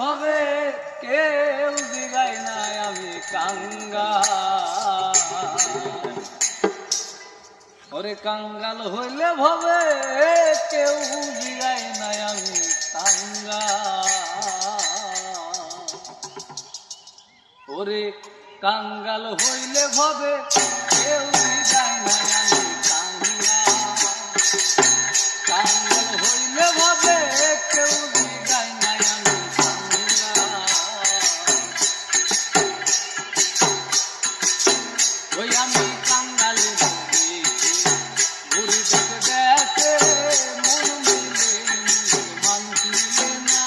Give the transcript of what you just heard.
ভাবে কেউ জিগায় নাই আমি কাঙ্গাল। ওরে কাঙ্গাল হইলে ভাবে কেউ জিগায় নাই আমি কাঙ্গাল। ওরে কাঙ্গাল হইলে ভাবে কেউ জিগায় নাই আমি কাঙ্গাল। কাঙ্গাল হইলে ভাবে কেউ জিগায় নাই আমি ওই আমি কাঙ্গালের ঘুরি দেখে দেখে মন মিলে মানুষ মিলে না।